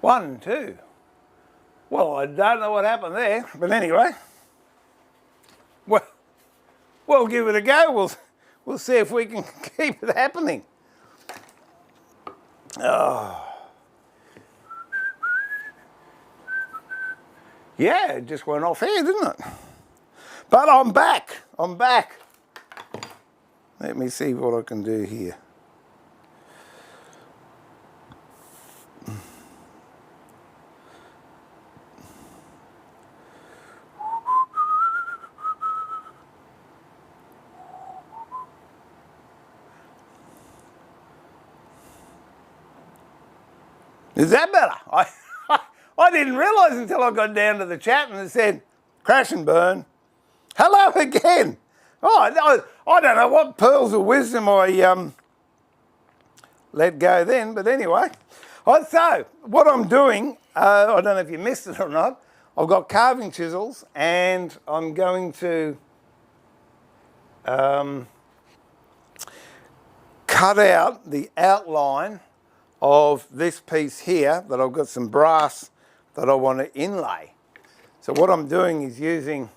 1, 2. Well, I don't know what happened there, but anyway. Well, we'll give it a go. We'll see if we can keep it happening. Oh. Yeah, it just went off here, didn't it? But I'm back. I'm back. Let me see what I can do here. Is that better? I didn't realise until I got down to the chat and it said, crash and burn. Hello again. Oh, I don't know what pearls of wisdom I let go then, but anyway. So, what I'm doing, I don't know if you missed it or not, I've got carving chisels and I'm going to cut out the outline of this piece here that I've got some brass that I want to inlay. So what I'm doing is using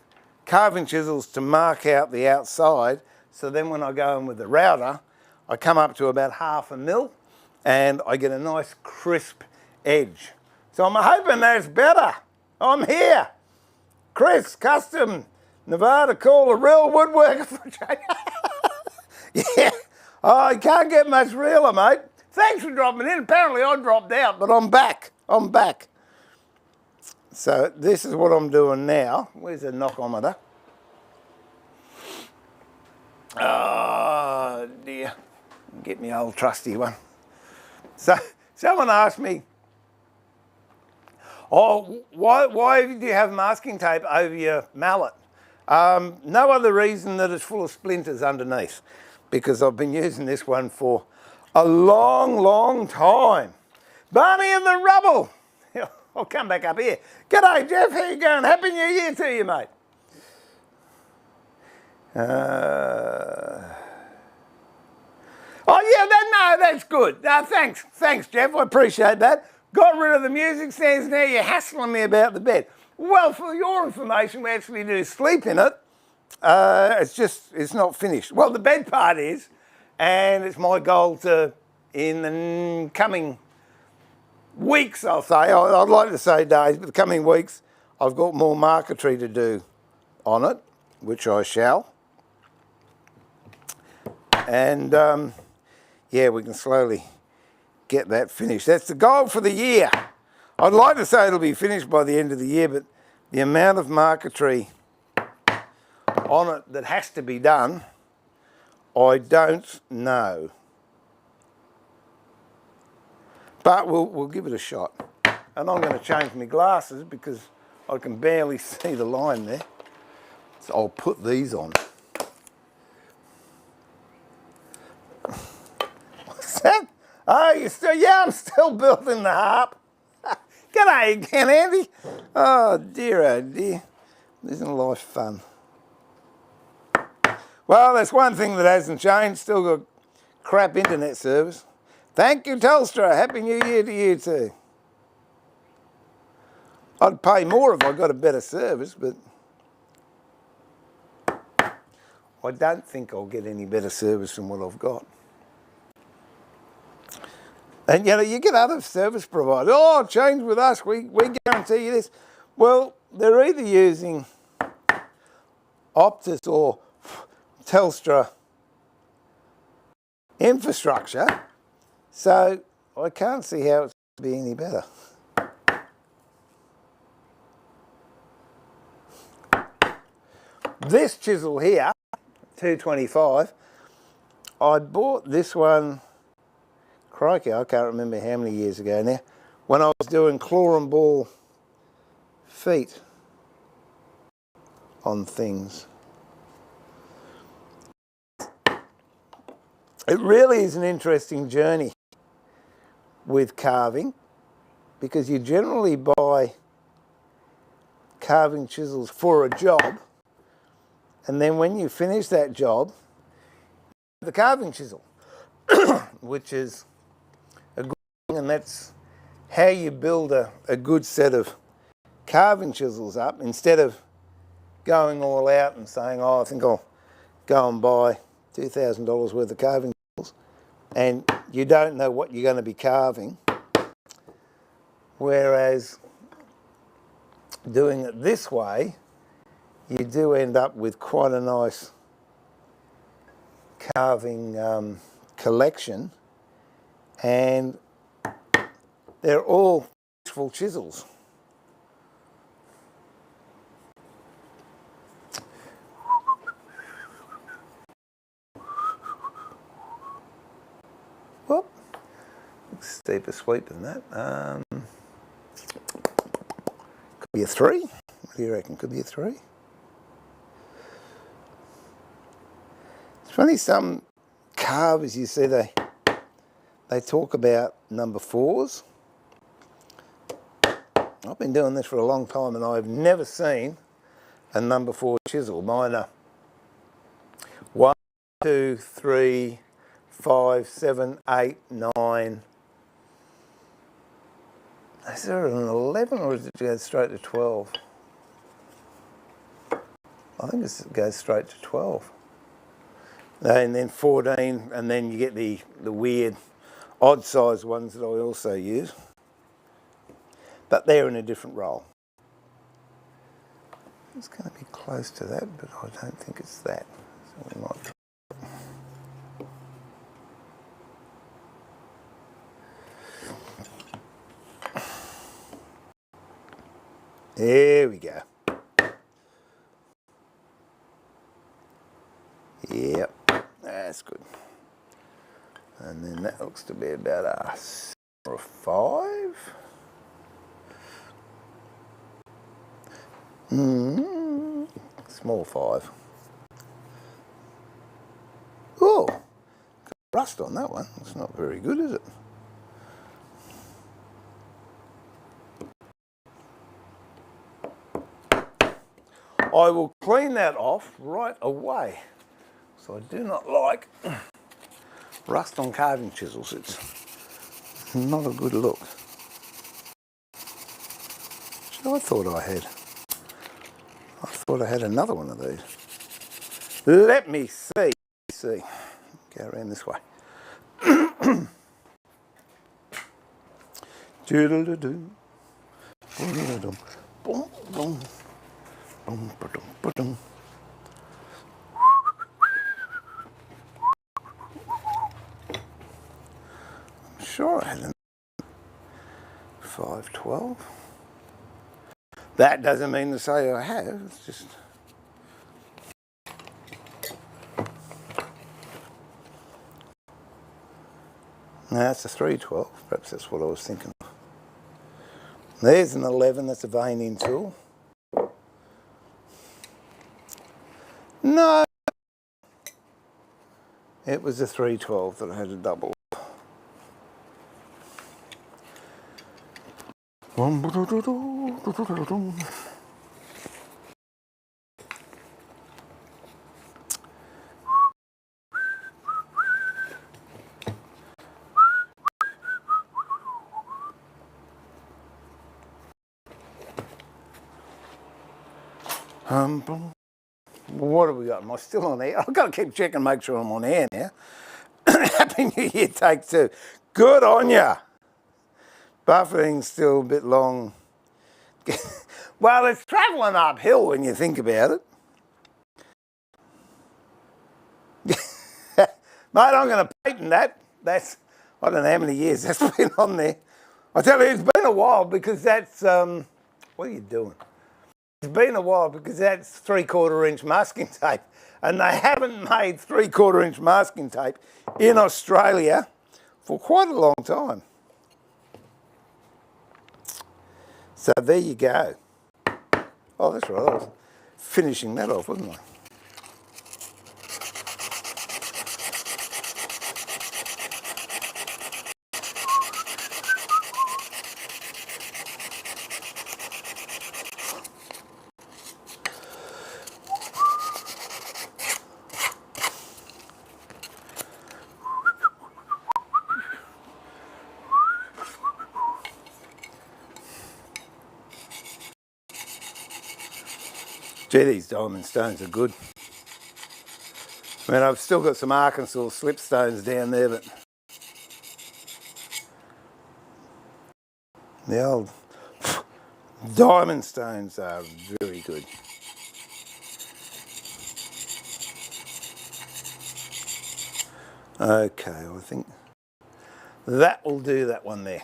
carving chisels to mark out the outside, so then when I go in with the router, I come up to about 1/2 mil and I get a nice crisp edge. So I'm hoping that's better. I'm here. Chris, Custom, Nevada, call a real woodworker for a change. Yeah, oh, you can't get much realer, mate. Thanks for dropping in. Apparently I dropped out, but I'm back. I'm back. So this is what I'm doing now. Where's the knockometer? Oh dear. Get me old trusty one. So someone asked me, oh, why do you have masking tape over your mallet? No other reason that it's full of splinters underneath, because I've been using this one for a long, long time. Barney in the rubble. I'll come back up here. G'day, Jeff. How you going? Happy New Year to you, mate. Oh, yeah, that's good. No, thanks, Jeff. I appreciate that. Got rid of the music stands. Now you're hassling me about the bed. Well, for your information, we actually do sleep in it. It's not finished. Well, the bed part is, and it's my goal to, in the coming weeks, I'll say, I'd like to say days, but the coming weeks, I've got more marquetry to do on it, which I shall. And yeah, we can slowly get that finished. That's the goal for the year. I'd like to say it'll be finished by the end of the year, but the amount of marquetry on it that has to be done, I don't know. But we'll give it a shot. And I'm going to change my glasses because I can barely see the line there. So I'll put these on. What's that? Oh, you still, yeah, I'm still building the harp. G'day again, Andy. Oh dear, isn't life fun? Well, there's one thing that hasn't changed. Still got crap internet service. Thank you, Telstra. Happy New Year to you too. I'd pay more if I got a better service, but I don't think I'll get any better service than what I've got. And you know, you get other service providers, oh, change with us, we guarantee you this. Well, they're either using Optus or Telstra infrastructure, so I can't see how it's going to be any better. This chisel here, 225, I bought this one, crikey, I can't remember how many years ago now, when I was doing claw and ball feet on things. It really is an interesting journey with carving, because you generally buy carving chisels for a job, and then when you finish that job, the carving chisel, which is a good thing, and that's how you build a good set of carving chisels up instead of going all out and saying, oh, I think I'll go and buy $2,000 worth of carving chisels, and you don't know what you're going to be carving. Whereas doing it this way, you do end up with quite a nice carving collection, and they're all full chisels. Whoop, steeper sweep than that. Could be a 3. What do you reckon? Could be a 3. It's funny, some carvers, you see, they talk about number 4s. I've been doing this for a long time and I've never seen a number 4 chisel. Mine are 1, 2, 3, 5, 7, 8, 9. Is there an 11 or does it go straight to 12? I think it goes straight to 12. And then 14, and then you get the weird odd size ones that I also use. But they're in a different role. It's going to be close to that, but I don't think it's that. So we might. There we go. Yep, that's good. And then that looks to be about a 6 or a 5. Small 5. Oh, got rust on that one. It's not very good, is it? I will clean that off right away. So I do not like rust on carving chisels. It's not a good look. So I thought I had another one of these. Let me see. Go around this way. Doodle-doo-doo. Boom-doo-doo. Boom, boom. Boom, ba-dum, ba-dum. I'm sure I had a 512. That doesn't mean to say I have, it's just... No, that's a 312, perhaps that's what I was thinking of. There's an 11, that's a veining tool. No, it was a 312 that I had a double. What have we got? Am I still on air? I've got to keep checking, make sure I'm on air now. Happy New Year, take 2. Good on ya. Buffeting's still a bit long. Well, it's travelling uphill when you think about it. Mate, I'm going to patent that. That's, I don't know how many years that's been on there. I tell you, it's been a while because that's, what are you doing? It's been a while because that's 3/4 inch masking tape. And they haven't made 3/4 inch masking tape in Australia for quite a long time. So there you go. Oh, that's right, I was finishing that off, wasn't I? Gee, these diamond stones are good. I mean, I've still got some Arkansas slipstones down there, but the old diamond stones are very good. Okay, I think that will do that one there.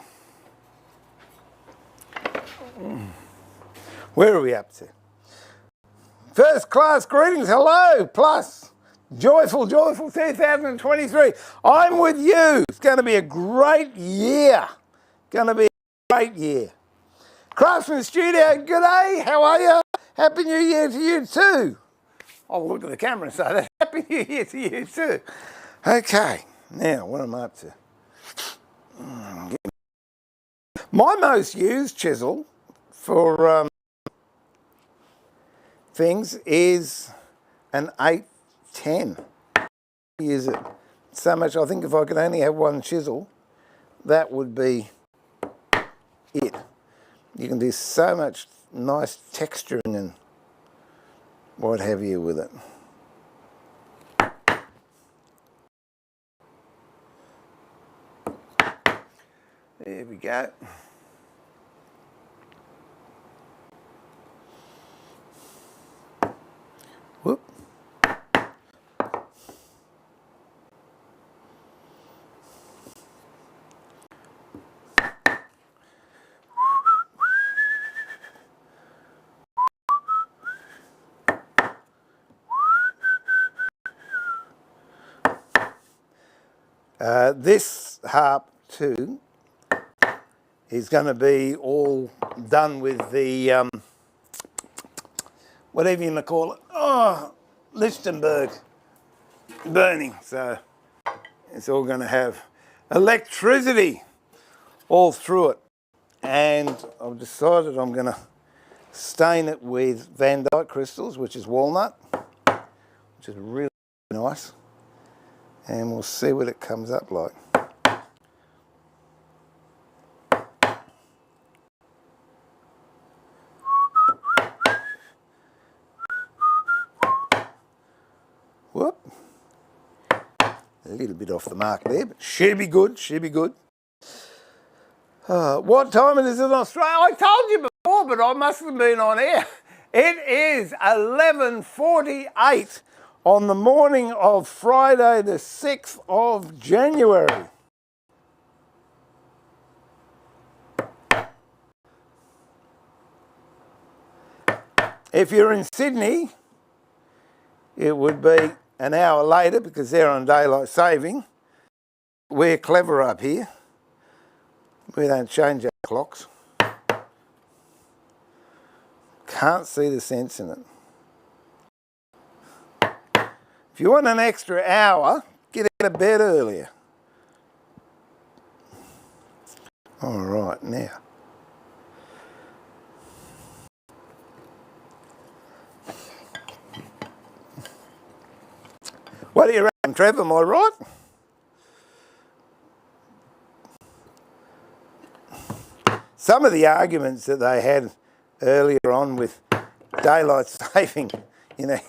Where are we up to? First class greetings, hello, plus joyful 2023. I'm with you. It's going to be a great year. Going to be a great year. Craftsman Studio, good day. How are you? Happy New Year to you too. I'll look at the camera and say that. Happy New Year to you too. Okay, now what am I up to? My most used chisel for things is an 810. I use it so much. I think if I could only have one chisel, that would be it. You can do so much nice texturing and what have you with it. There we go. Whoop. This harp too is going to be all done with the whatever you want to call it, Lichtenberg burning. So it's all going to have electricity all through it. And I've decided I'm going to stain it with Van Dyke crystals, which is walnut, which is really nice. And we'll see what it comes up like. Whoop. A little bit off the mark there, but should be good, should be good. What time it is in Australia? I told you before, but I must have been on air. It is 11:48 on the morning of Friday the 6th of January. If you're in Sydney, it would be an hour later because they're on daylight saving. We're clever up here. We don't change our clocks. Can't see the sense in it. If you want an extra hour, get out of bed earlier. All right, now. What do you reckon, Trevor? Am I right? Some of the arguments that they had earlier on with daylight saving, you know,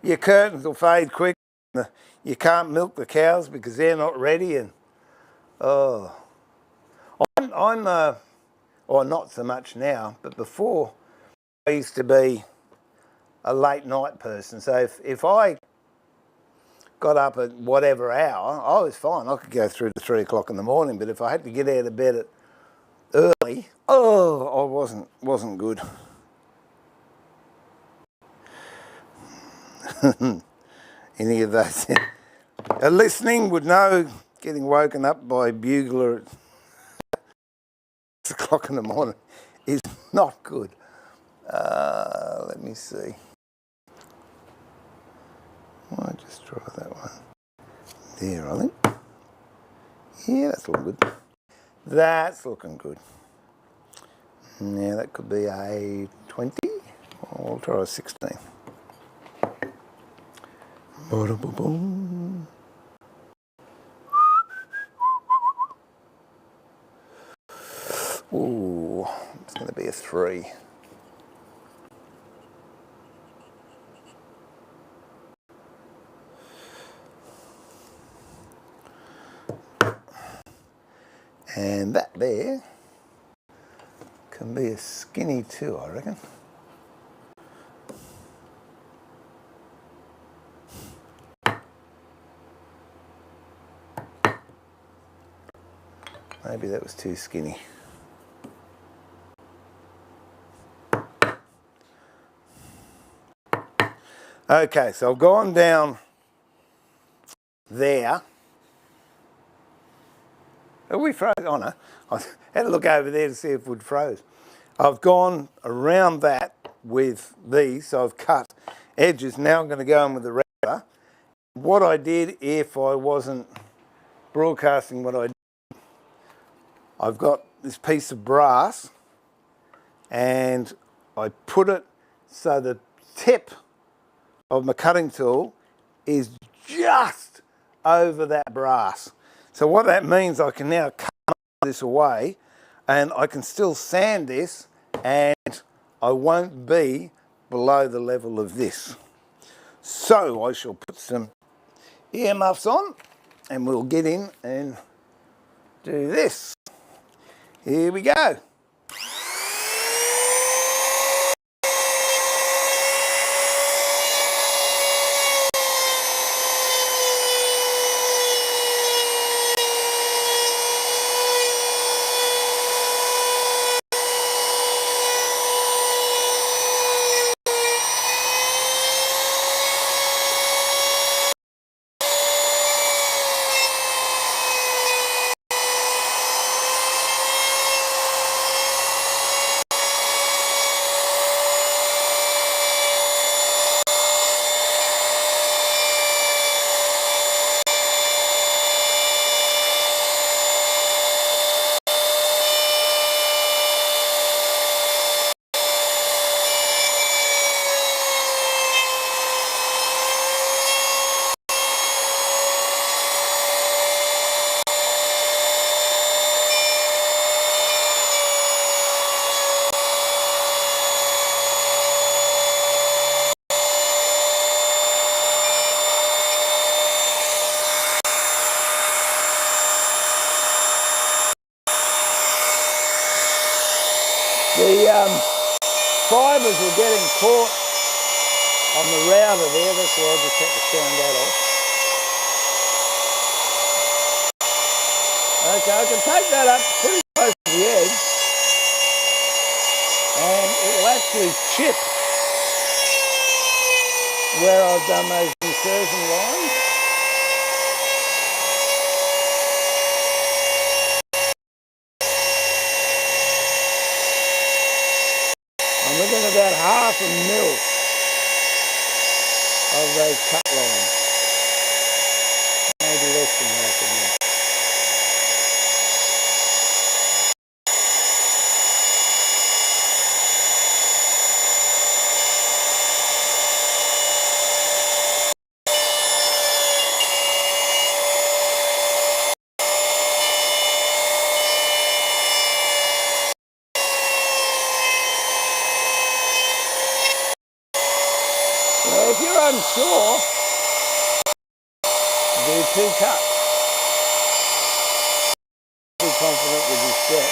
your curtains will fade quick, you can't milk the cows because they're not ready, and oh, I'm or not so much now, but before I used to be a late night person. So if I got up at whatever hour, I was fine. I could go through to 3 o'clock in the morning, but if I had to get out of bed at early, I wasn't good. Any of those listening would know getting woken up by a bugler at 6 o'clock in the morning is not good. Let me see. I'll just try that one. There, I think. Yeah, that's looking good. That's looking good. Now that could be a 20. I'll try a 16. Ba-da-ba-boom. Ooh, it's going to be a 3. And that there can be a skinny too, I reckon. Maybe that was too skinny. Okay, so I've gone down there. Are we froze? Oh no, I had to look over there to see if wood froze. I've gone around that with these, so I've cut edges. Now I'm going to go in with the router. What I did, if I wasn't broadcasting what I did, I've got this piece of brass and I put it so the tip of my cutting tool is just over that brass. So what that means, I can now cut this away and I can still sand this and I won't be below the level of this. So I shall put some earmuffs on and we'll get in and do this. Here we go. The fibres were getting caught on the router there, that's why I just had to sound that off. Okay, I can take that up pretty close to the edge and it will actually chip where I've done those insertion lines. I'm looking at about 1/2 mil of those cut lines. Maybe less than 1/2 mil. Well, if you're unsure, do 2 cuts. Be confident with your step.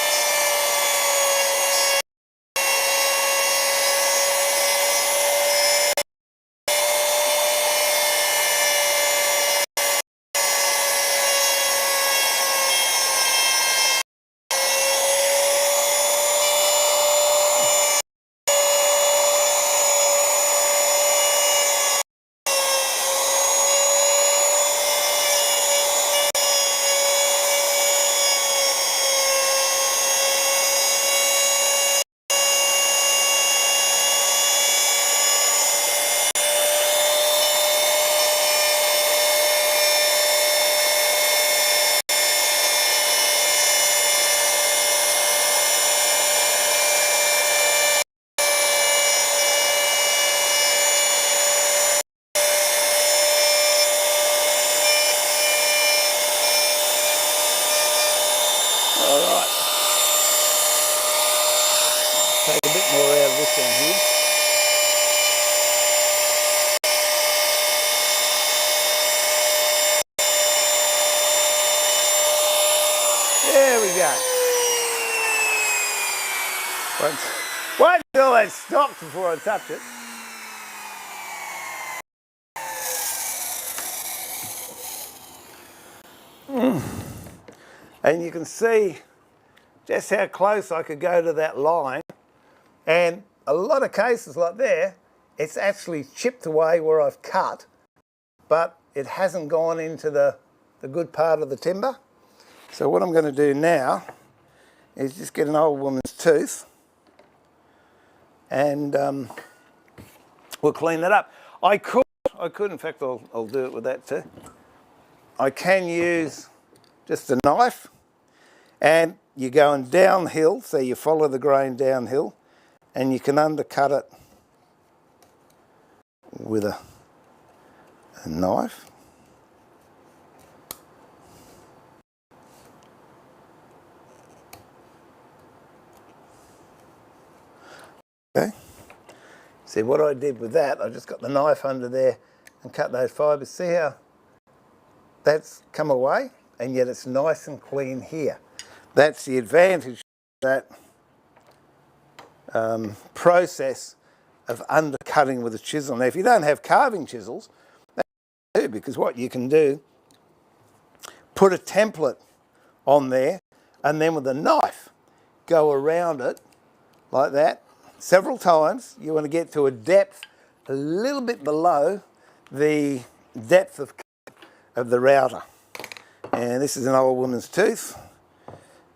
Alright, take a bit more out of this one here. There we go. Wait until that stops before I touch it. And you can see just how close I could go to that line. And a lot of cases like there, it's actually chipped away where I've cut, but it hasn't gone into the good part of the timber. So what I'm going to do now is just get an old woman's tooth and we'll clean that up. I could, in fact I'll do it with that too. I can use just a knife, and you're going downhill, so you follow the grain downhill, and you can undercut it with a knife. Okay. See what I did with that, I just got the knife under there and cut those fibres. See how that's come away, and yet it's nice and clean here. That's the advantage of that process of undercutting with a chisel. Now, if you don't have carving chisels, that's too, because what you can do, put a template on there, and then with a knife, go around it like that several times. You want to get to a depth a little bit below the depth of the router. And this is an old woman's tooth.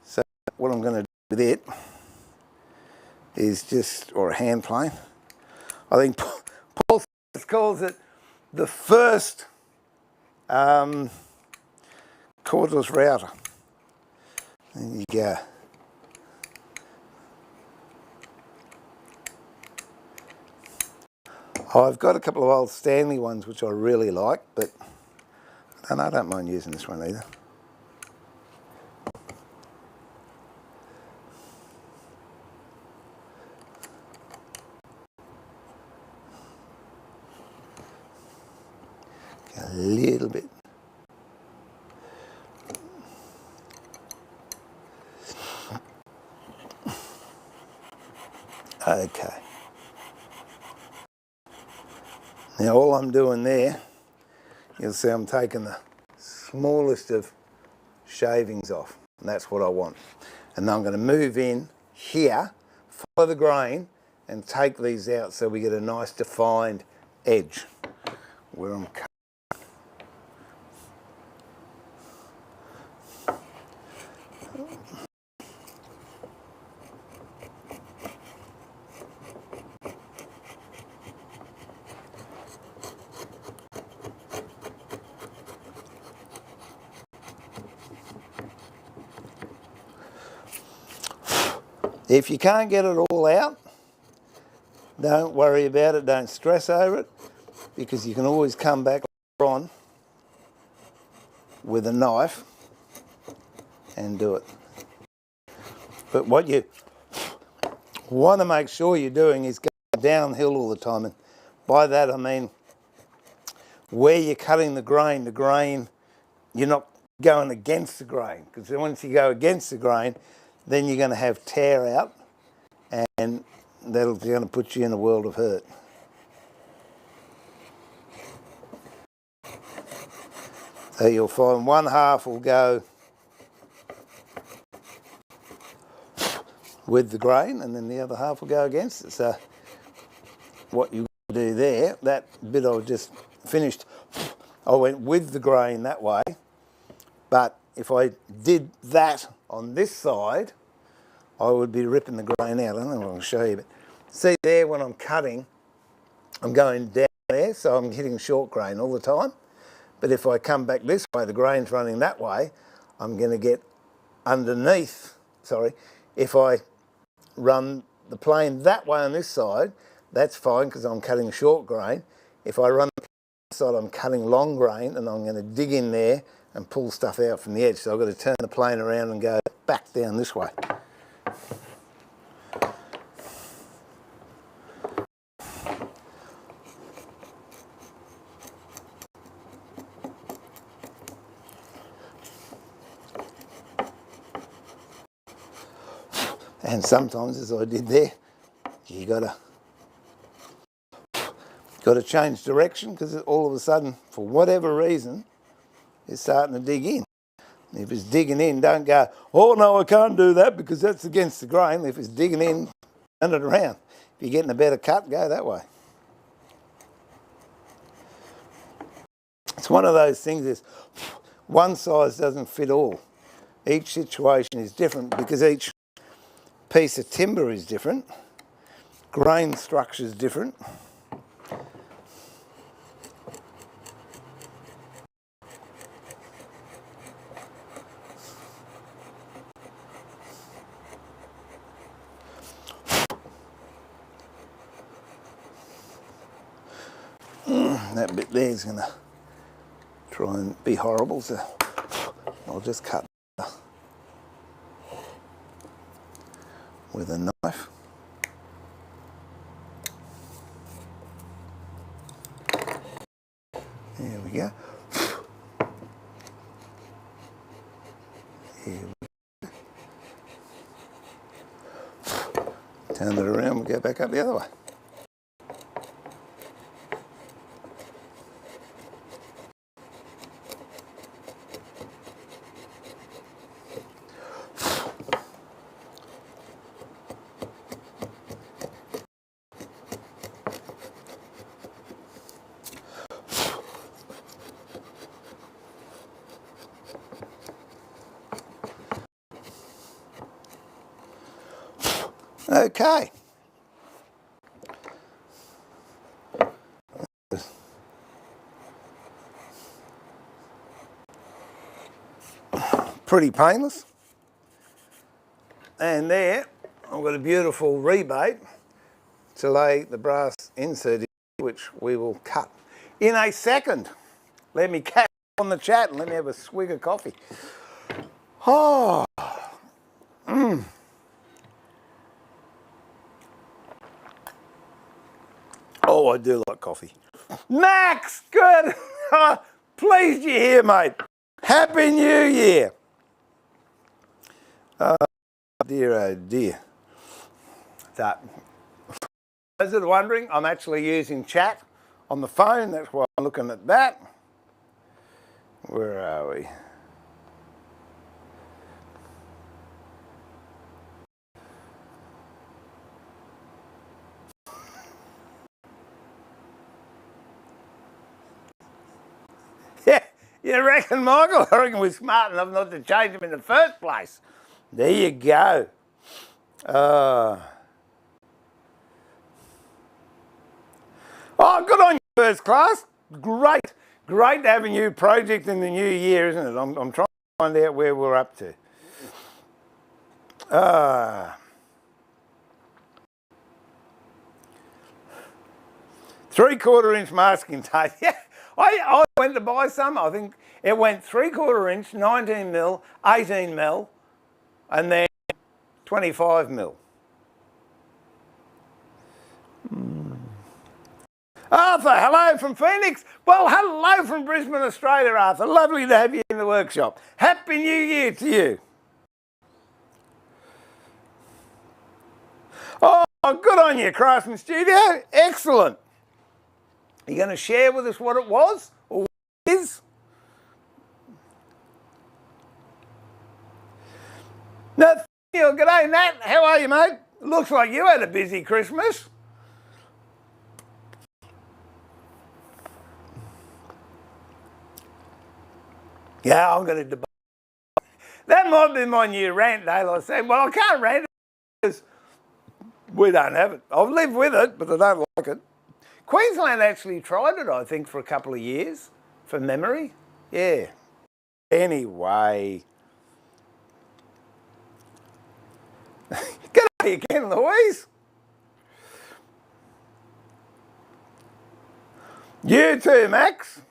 So what I'm going to do with it is just, or a hand plane. I think Paul calls it the first cordless router. There you go. I've got a couple of old Stanley ones which I really like, but I don't mind using this one either. A little bit. Okay. Now all I'm doing there, you'll see I'm taking the smallest of shavings off, and that's what I want. And then I'm going to move in here, follow the grain, and take these out so we get a nice defined edge where I'm cutting. If you can't get it all out, don't worry about it, don't stress over it, because you can always come back later on with a knife and do it. But what you want to make sure you're doing is going downhill all the time, and by that I mean where you're cutting the grain, you're not going against the grain, because once you go against the grain, then you're going to have tear out, and that's going to put you in a world of hurt. So you'll find one half will go with the grain, and then the other half will go against it. So what you do there, that bit I just finished, I went with the grain that way, but if I did that on this side, I would be ripping the grain out. I don't know if I can show you, but see there when I'm cutting, I'm going down there, so I'm hitting short grain all the time. But if I come back this way, the grain's running that way, I'm going to get underneath, if I run the plane that way on this side, that's fine because I'm cutting short grain. If I run the side, I'm cutting long grain, and I'm going to dig in there and pull stuff out from the edge. So I've got to turn the plane around and go back down this way. And sometimes, as I did there, you gotta change direction because all of a sudden, for whatever reason, it's starting to dig in. If it's digging in, don't go, oh no, I can't do that because that's against the grain. If it's digging in, turn it around. If you're getting a better cut, go that way. It's one of those things is one size doesn't fit all. Each situation is different because each piece of timber is different. Grain structure is different. That bit there is going to try and be horrible, so I'll just cut with a knife. There we go. Turn it around, we'll go back up the other way. Okay. Pretty painless. And there, I've got a beautiful rebate to lay the brass insert in, which we will cut in a second. Let me catch on the chat and let me have a swig of coffee. Oh. Oh, I do like coffee. Max, good. Pleased you're here, mate. Happy New Year. Dear, oh dear. So, those that are wondering, I'm actually using chat on the phone. That's why I'm looking at that. Where are we? Yeah, you reckon, Michael? I reckon we're smart enough not to change them in the first place. There you go. Oh, good on you, first class. Great. Great to have a new project in the new year, isn't it? I'm trying to find out where we're up to. 3/4 inch masking tape. Yeah, I went to buy some. I think it went 3/4 inch, 19 mil, 18 mil, and then 25 mil. Arthur, hello from Phoenix. Well, hello from Brisbane, Australia, Arthur. Lovely to have you in the workshop. Happy New Year to you. Oh, good on you, Craftsman Studio. Excellent. Are you going to share with us what it was or what it is? Nathaniel, g'day, Nat. How are you, mate? Looks like you had a busy Christmas. Yeah, I'm going to debate. That might be my new rant, Dale. I said, well, I can't rant because we don't have it. I've lived with it, but I don't like it. Queensland actually tried it, I think, for a couple of years, from memory. Yeah. Anyway. G'day again, Louise. You too, Max.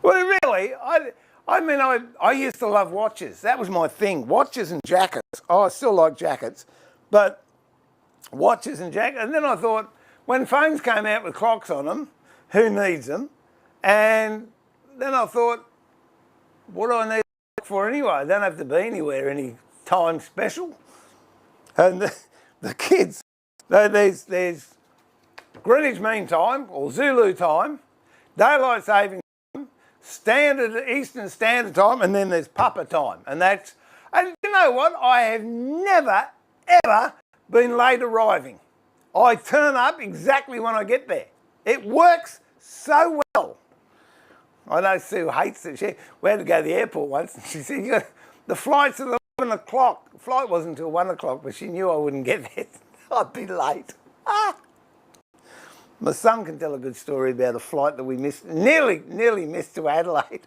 Well, really, I used to love watches. That was my thing, watches and jackets. Oh, I still like jackets, but watches and jackets. And then I thought, when phones came out with clocks on them, who needs them? And then I thought, what do I need for anyway? I don't have to be anywhere any time special. And the kids, there's Greenwich Mean Time or Zulu time, daylight saving time, standard Eastern Standard Time, and then there's Papa time. And you know what? I have never ever been late arriving. I turn up exactly when I get there. It works so well. I know Sue hates it. We had to go to the airport once, and she said, the flight's at 11 o'clock. The flight wasn't until 1 o'clock, but she knew I wouldn't get there. I'd be late. My son can tell a good story about a flight that we missed, nearly missed to Adelaide.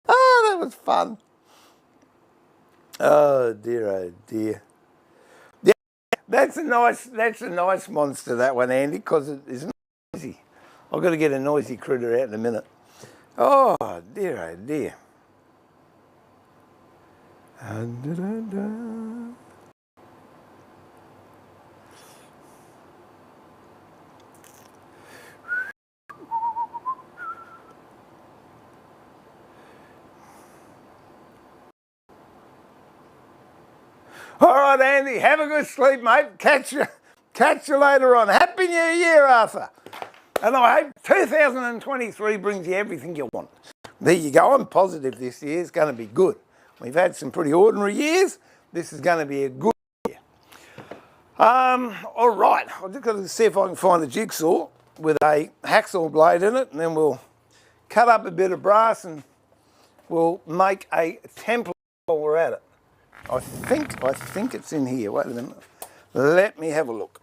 Oh, that was fun. Oh dear. Yeah, that's a nice monster, that one, Andy, because it is noisy. I've got to get a noisy critter out in a minute. Oh dear. All right, Andy, have a good sleep, mate. Catch you later on. Happy New Year, Arthur. And I hope 2023 brings you everything you want. There you go. I'm positive this year is going to be good. We've had some pretty ordinary years. This is going to be a good year. All right. I've just got to see if I can find a jigsaw with a hacksaw blade in it, and then we'll cut up a bit of brass and we'll make a template while we're at it. I think it's in here. Wait a minute. Let me have a look.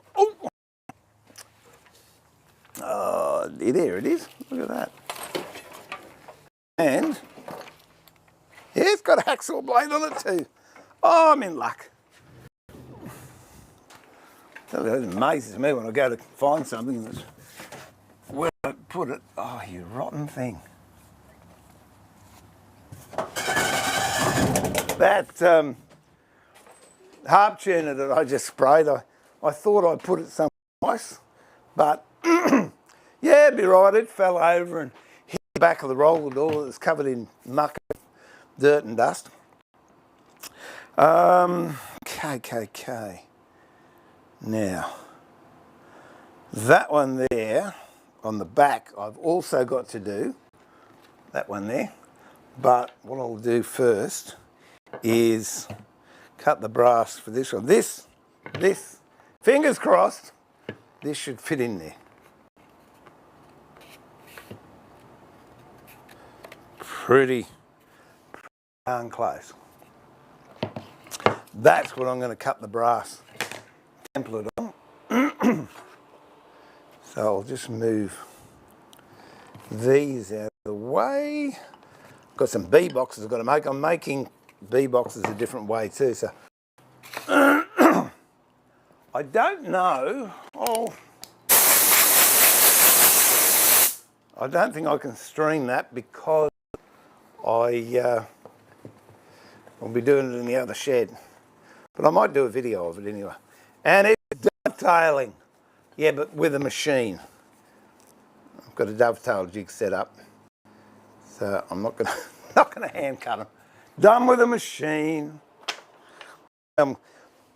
Oh, there it is. Look at that. And yeah, it's got a hacksaw blade on it too. Oh, I'm in luck. It amazes me when I go to find something that's where I put it. Oh, you rotten thing. That harp tuner that I just sprayed, I thought I'd put it somewhere nice, but yeah, it'd be right. It fell over and hit the back of the roller door that was covered in muck, dirt and dust. KKK. Now, that one there on the back, I've also got to do, that one there, but what I'll do first is cut the brass for this one. This, fingers crossed, this should fit in there. Pretty darn close. That's what I'm going to cut the brass template on. So I'll just move these out of the way. Got some B boxes I've got to make. I'm making B boxes a different way too. So I don't know. I don't think I can stream that because I'll be doing it in the other shed. But I might do a video of it anyway. And it's dovetailing. Yeah, but with a machine. I've got a dovetail jig set up. So I'm not gonna hand cut them. Done with a machine. I'm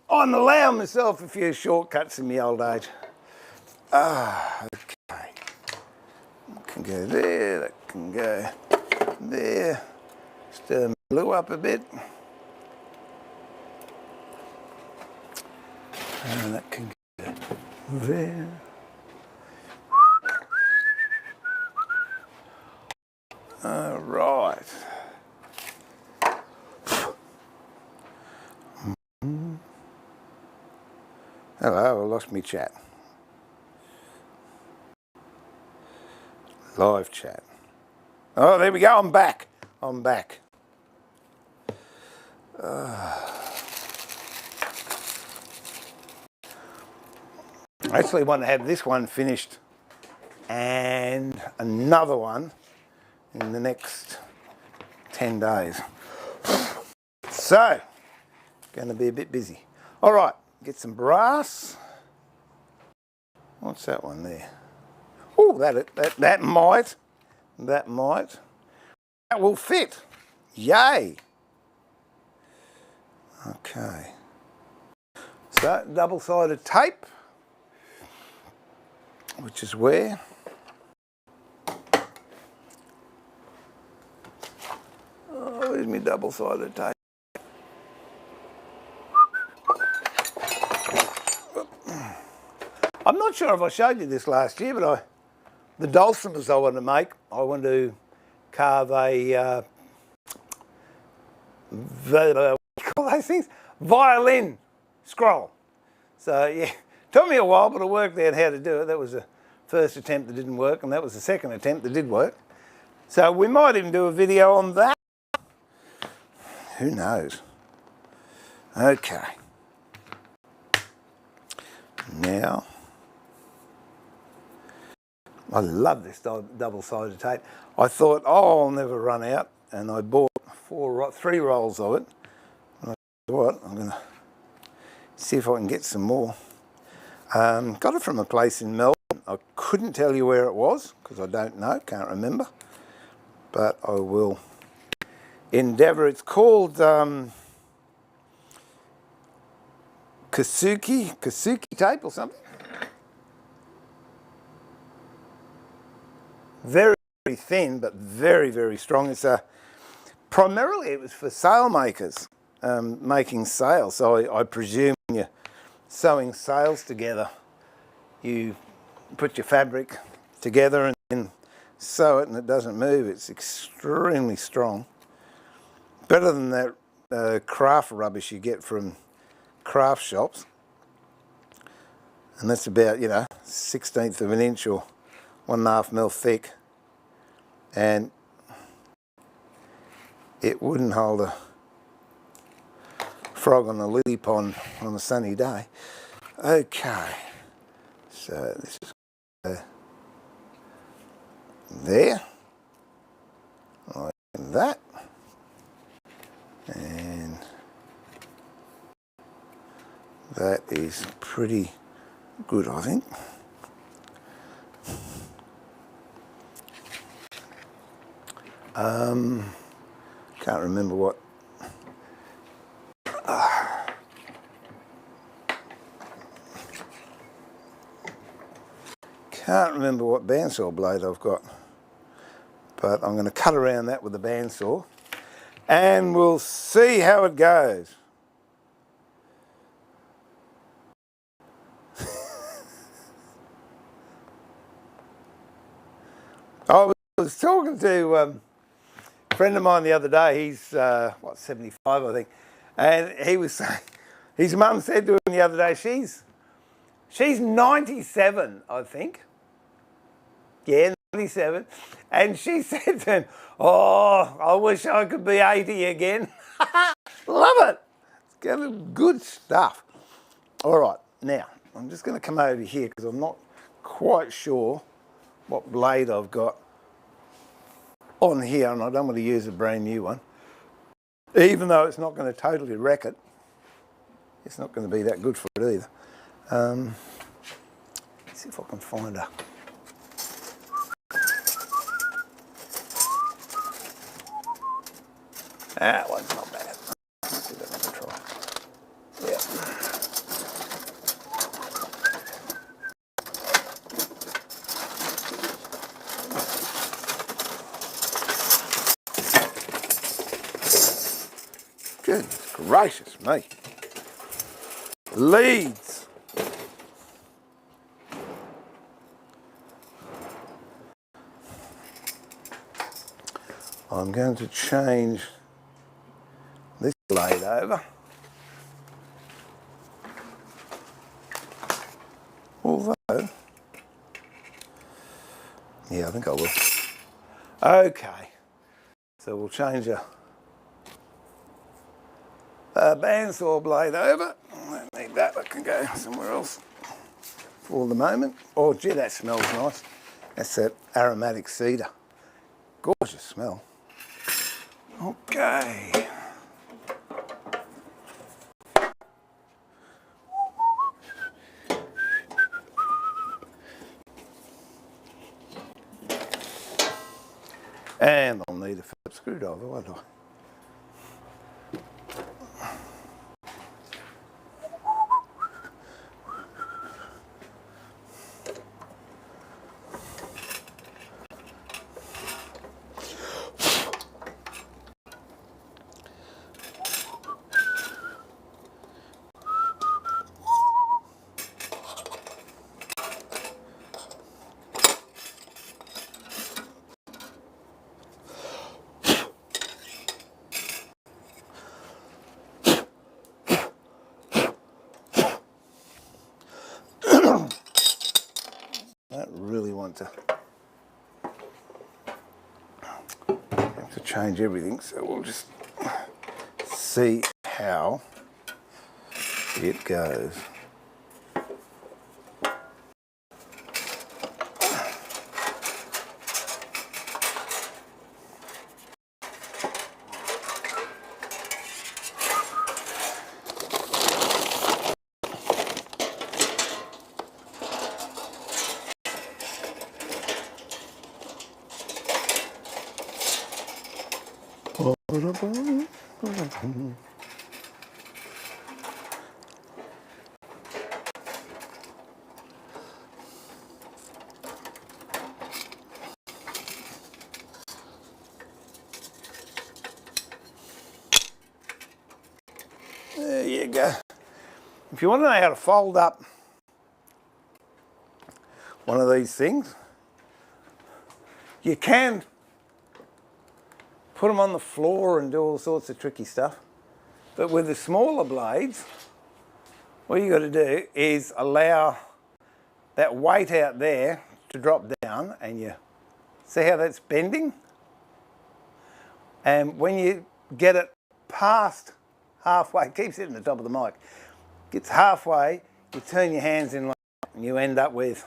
allowing myself a few shortcuts in my old age. Okay. That can go there, that can go there. Stir the glue up a bit. And that can go there. All right. Hello, I lost me chat. Live chat. Oh, there we go. I'm back. I actually want to have this one finished and another one in the next 10 days. So, going to be a bit busy. All right, get some brass. What's that one there? Oh, that might. that will fit. Yay. Okay. So double-sided tape, which is where where's my double-sided tape? I'm not sure if I showed you this last year, but the dulcimers I want to make, I want to carve a what do you call those things? Violin scroll. So yeah, took me a while, but I worked out how to do it. That was the first attempt that didn't work, and that was the second attempt that did work. So we might even do a video on that. Who knows? Okay. Now, I love this double-sided tape. I thought, oh, I'll never run out, and I bought 3 rolls of it. And I thought, what? I'm going to see if I can get some more. Got it from a place in Melbourne. I couldn't tell you where it was because I don't know, can't remember. But I will endeavour. It's called Kasuki tape or something. Very, very thin, but very, very strong. It's primarily it was for sail makers, making sails. So I presume when you're sewing sails together, you put your fabric together and then sew it and it doesn't move. It's extremely strong. Better than that craft rubbish you get from craft shops. And that's about, 1/16 of an inch or 1.5 mil thick. And it wouldn't hold a frog on a lily pond on a sunny day. Okay, so this is there, like that, and that is pretty good, I think. Can't remember what. Can't remember what bandsaw blade I've got, but I'm going to cut around that with the bandsaw, and we'll see how it goes. I was talking to a friend of mine the other day. He's 75, I think, and he was saying his mum said to him the other day, she's 97, I think. Yeah, 97, and she said to him, "Oh, I wish I could be 80 again." Love it. It's got good stuff. All right, now I'm just going to come over here because I'm not quite sure what blade I've got on here, and I don't want to use a brand new one, even though it's not going to totally wreck it. It's not going to be that good for it either. Let's see if I can find a. That one's not bad. Let's give that one a try. Yeah. Goodness gracious me. Leads. I'm going to change this blade over. Although, yeah, I think I will. Okay, so we'll change a bandsaw blade over. I don't need that, I can go somewhere else for the moment. Oh gee, that smells nice. That's that aromatic cedar. Gorgeous smell. Okay. And I'll need a screwdriver, won't I? I don't really want to have to change everything, so we'll just see how it goes. There you go. If you want to know how to fold up one of these things, you can put them on the floor and do all sorts of tricky stuff. But with the smaller blades, what you got to do is allow that weight out there to drop down, and you see how that's bending? And when you get it past halfway, it keeps hitting the top of the mic, gets halfway, you turn your hands in like that, and you end up with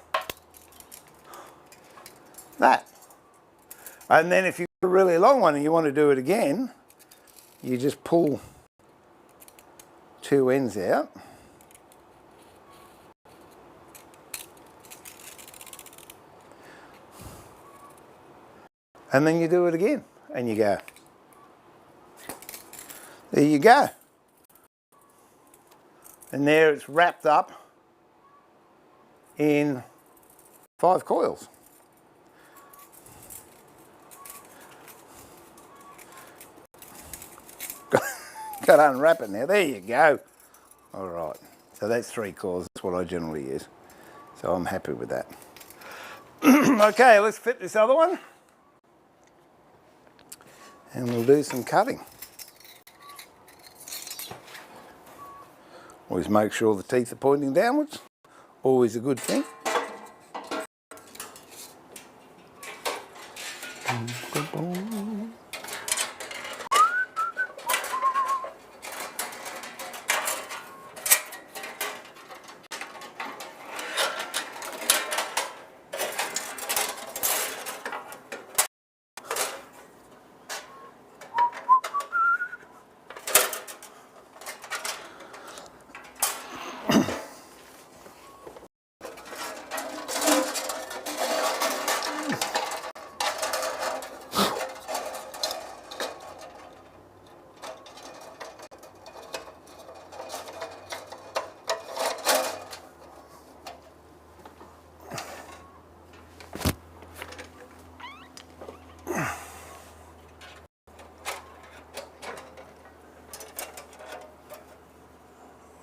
that. And then if you've got a really long one and you want to do it again, you just pull two ends out. And then you do it again and you go. There you go. And there it's wrapped up in 5 coils. Got to unwrap it now. There you go. All right. So that's 3 coils. That's what I generally use. So I'm happy with that. Okay, let's fit this other one. And we'll do some cutting. Always make sure the teeth are pointing downwards. Always a good thing.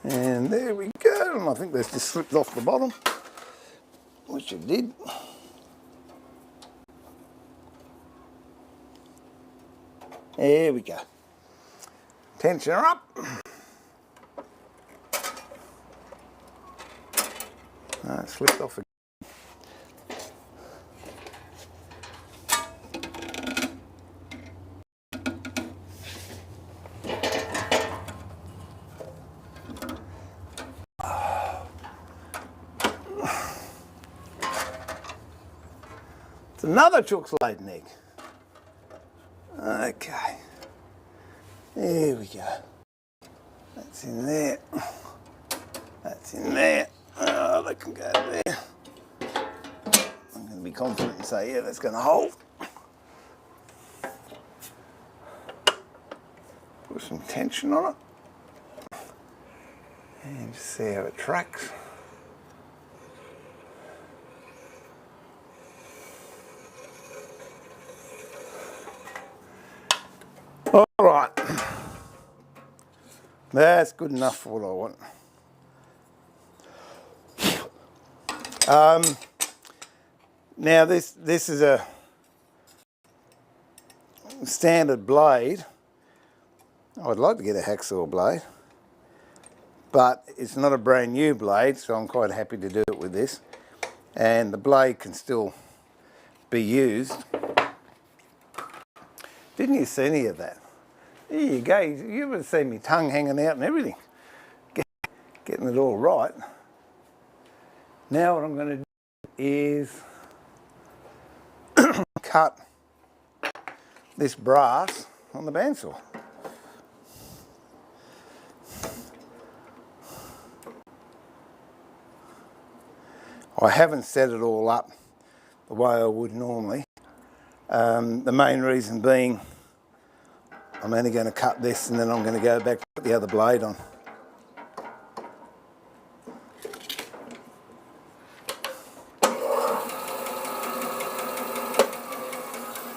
And there we go. And I think that's just slipped off the bottom, which it did. There we go. Tension her up. It slipped off again. It's another Chook's laden egg. Okay. There we go. That's in there. That's in there. Oh, that can go there. I'm going to be confident and say, yeah, that's going to hold. Put some tension on it and just see how it tracks. All right, that's good enough for what I want. Now this is a standard blade. I'd like to get a hacksaw blade, but it's not a brand new blade, so I'm quite happy to do it with this. And the blade can still be used. Didn't you see any of that? There you go, you would have seen my tongue hanging out and everything. Getting it all right. Now what I'm going to do is cut this brass on the bandsaw. I haven't set it all up the way I would normally. The main reason being I'm only going to cut this and then I'm going to go back and put the other blade on.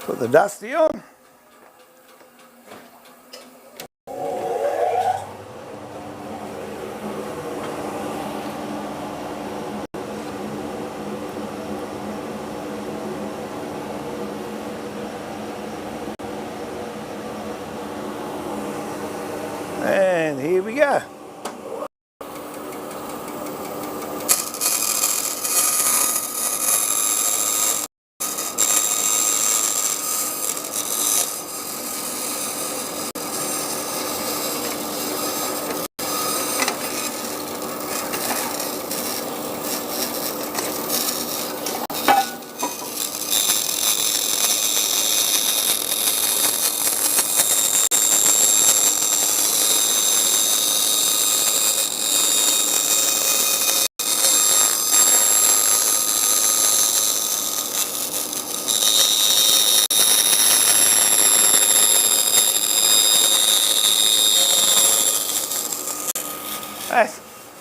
Put the dusty on. And here we go.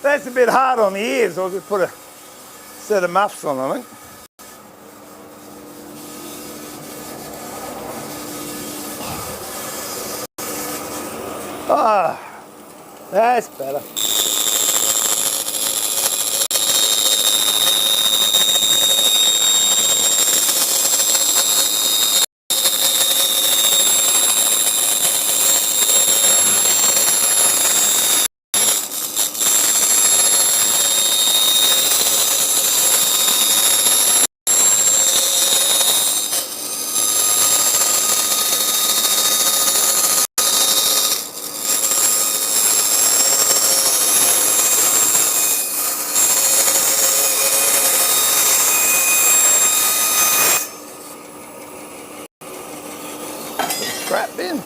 That's a bit hard on the ears. I'll just put a set of muffs on, I think. Ah, that's better. Scrap bin.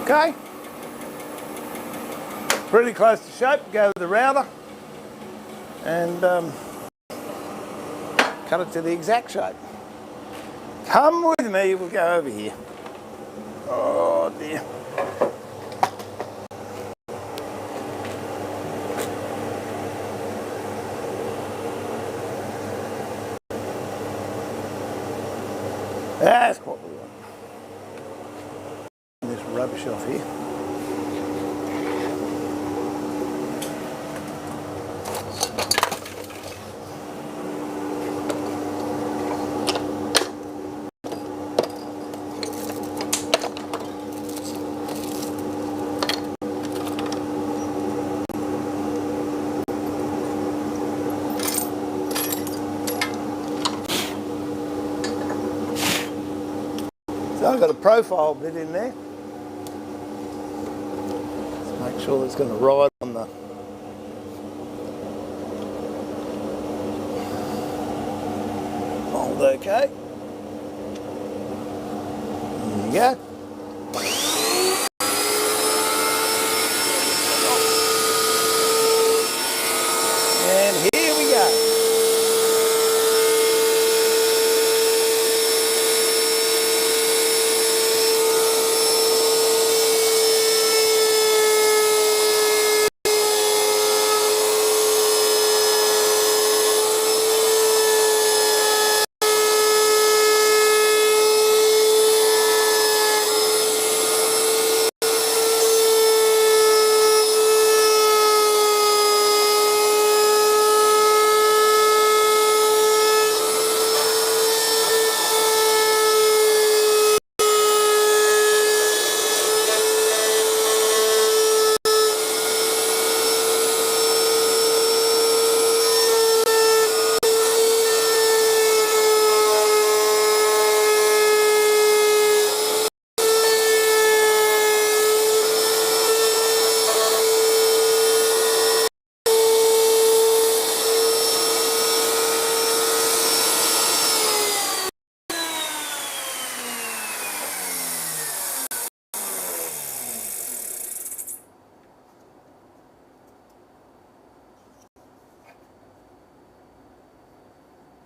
Okay. Pretty close to shape. Go with the router and cut it to the exact shape. Come with me, we'll go over here. Oh dear. That's what we want. This rubbish off here. So I've got a profile bit in there. Let's make sure it's going to ride on the mould. Okay. There you go. And here we go.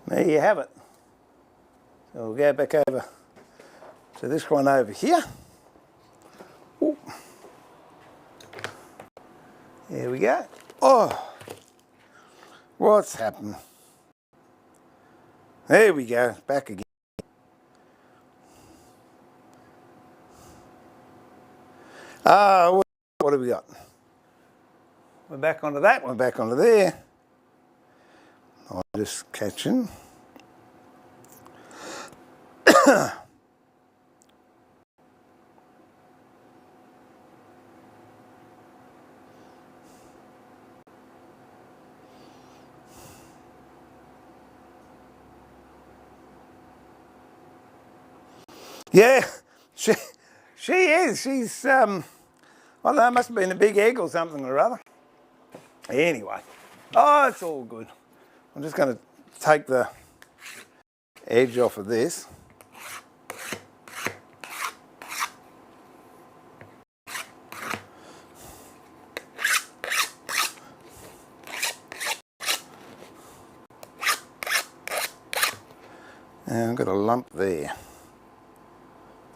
There you have it. So we'll go back over to this one over here. Ooh. There we go. Oh, what's happened? There we go, back again. What have we got? We're back onto that, we're back onto there. I'm just catching. Yeah, she is. She's I don't know, must have been a big egg or something or other. Anyway, oh, it's all good. I'm just going to take the edge off of this. And I've got a lump there.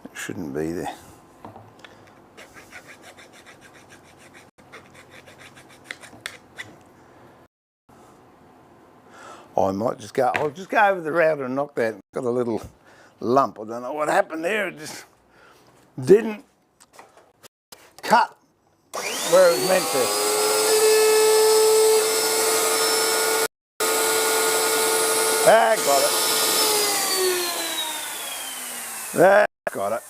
It shouldn't be there. I might just go, I'll just go over the router and knock that. Got a little lump. I don't know what happened there. It just didn't cut where it was meant to. Ah, got it. Ah, got it.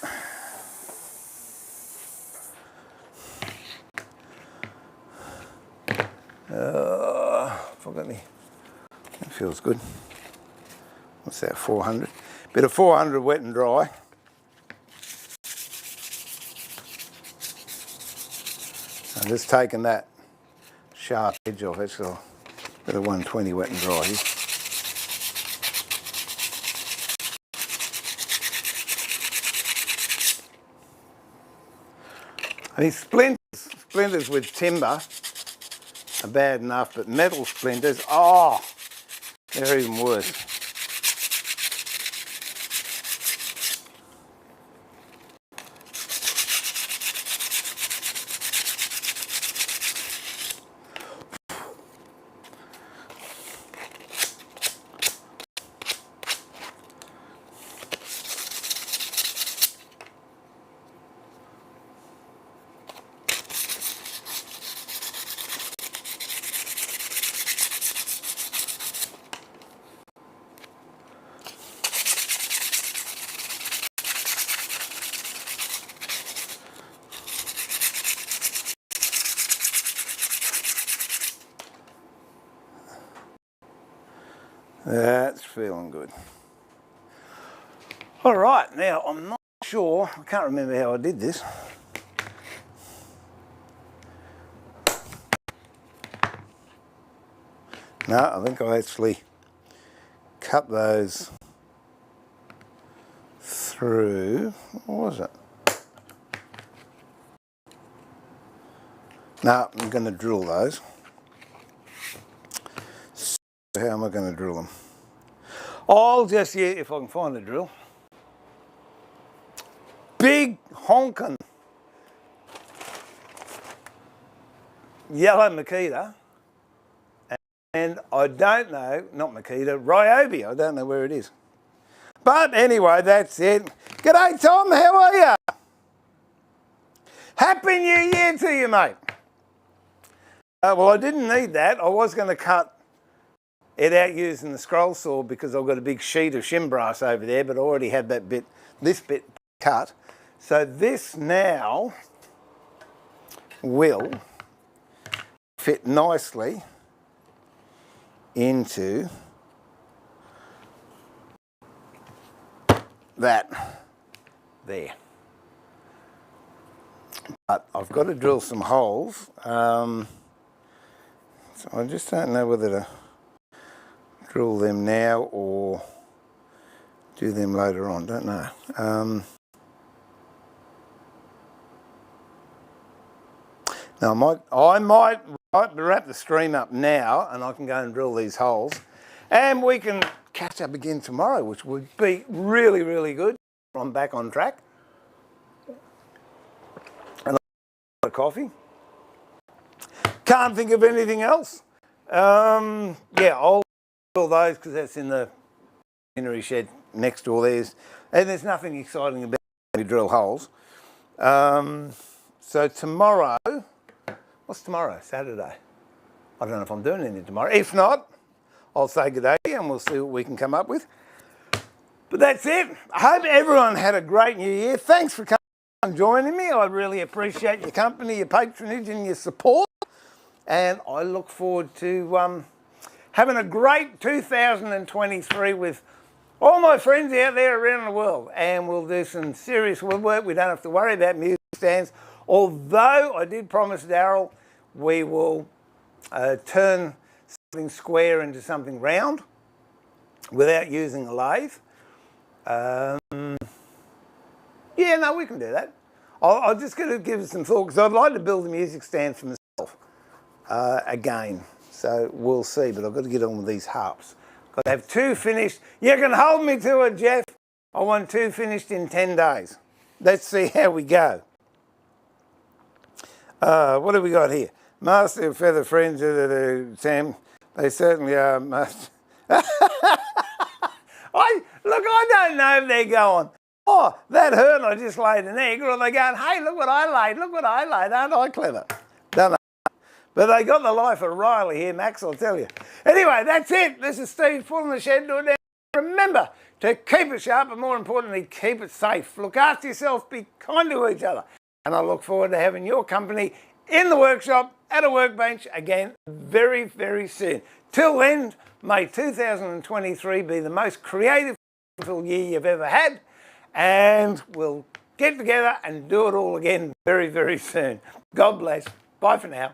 Forgot me. That feels good. What's that, 400? Bit of 400 wet and dry. I'm just taking that sharp edge off it, so a bit of 120 wet and dry here. I mean, splinters with timber are bad enough, but metal splinters, oh, they're even worse. That's feeling good. All right, now I'm not sure, I can't remember how I did this. No, I think I actually cut those through. What was it? No, I'm going to drill those. So how am I going to drill them? I'll just, yeah, if I can find a drill. Big honkin' yellow Makita, and I don't know, not Makita, Ryobi, I don't know where it is. But anyway, that's it. G'day Tom, how are you? Happy New Year to you, mate. Well, I didn't need that. I was going to cut it out using the scroll saw because I've got a big sheet of shim brass over there, but I already had that bit, this bit cut. So this now will fit nicely into that there. But I've got to drill some holes. So I just don't know whether to drill them now or do them later on, don't know. Now I might wrap the stream up now and I can go and drill these holes and we can catch up again tomorrow, which would be really, really good. I'm back on track. And a coffee. Can't think of anything else. Yeah, I'll drill those because that's in the machinery shed next door. There's nothing exciting about when you drill holes. So tomorrow, what's tomorrow? Saturday. I don't know if I'm doing anything tomorrow. If not, I'll say good day and we'll see what we can come up with. But that's it. I hope everyone had a great New Year. Thanks for coming and joining me. I really appreciate your company, your patronage and your support. And I look forward to having a great 2023 with all my friends out there around the world. And we'll do some serious woodwork. We don't have to worry about music stands. Although I did promise Daryl we will turn something square into something round without using a lathe. Yeah, no, we can do that. I'm just going to give it some thought because I'd like to build a music stand for myself again. So we'll see, but I've got to get on with these harps. Got to have 2 finished. You can hold me to it, Jeff. I want 2 finished in 10 days. Let's see how we go. What have we got here? Master of Feather Friends, Sam. They certainly are. I don't know if they're going, oh, that hurt, I just laid an egg, or they're going, hey, look what I laid, aren't I clever? Don't know. But they got the life of Riley here, Max, I'll tell you. Anyway, that's it. This is Steve pulling the shed door down. Remember to keep it sharp, but more importantly, keep it safe. Look after yourself, be kind to each other. And I look forward to having your company in the workshop, at a workbench, again, very, very soon. Till then, may 2023 be the most creative year you've ever had, and we'll get together and do it all again very, very soon. God bless. Bye for now.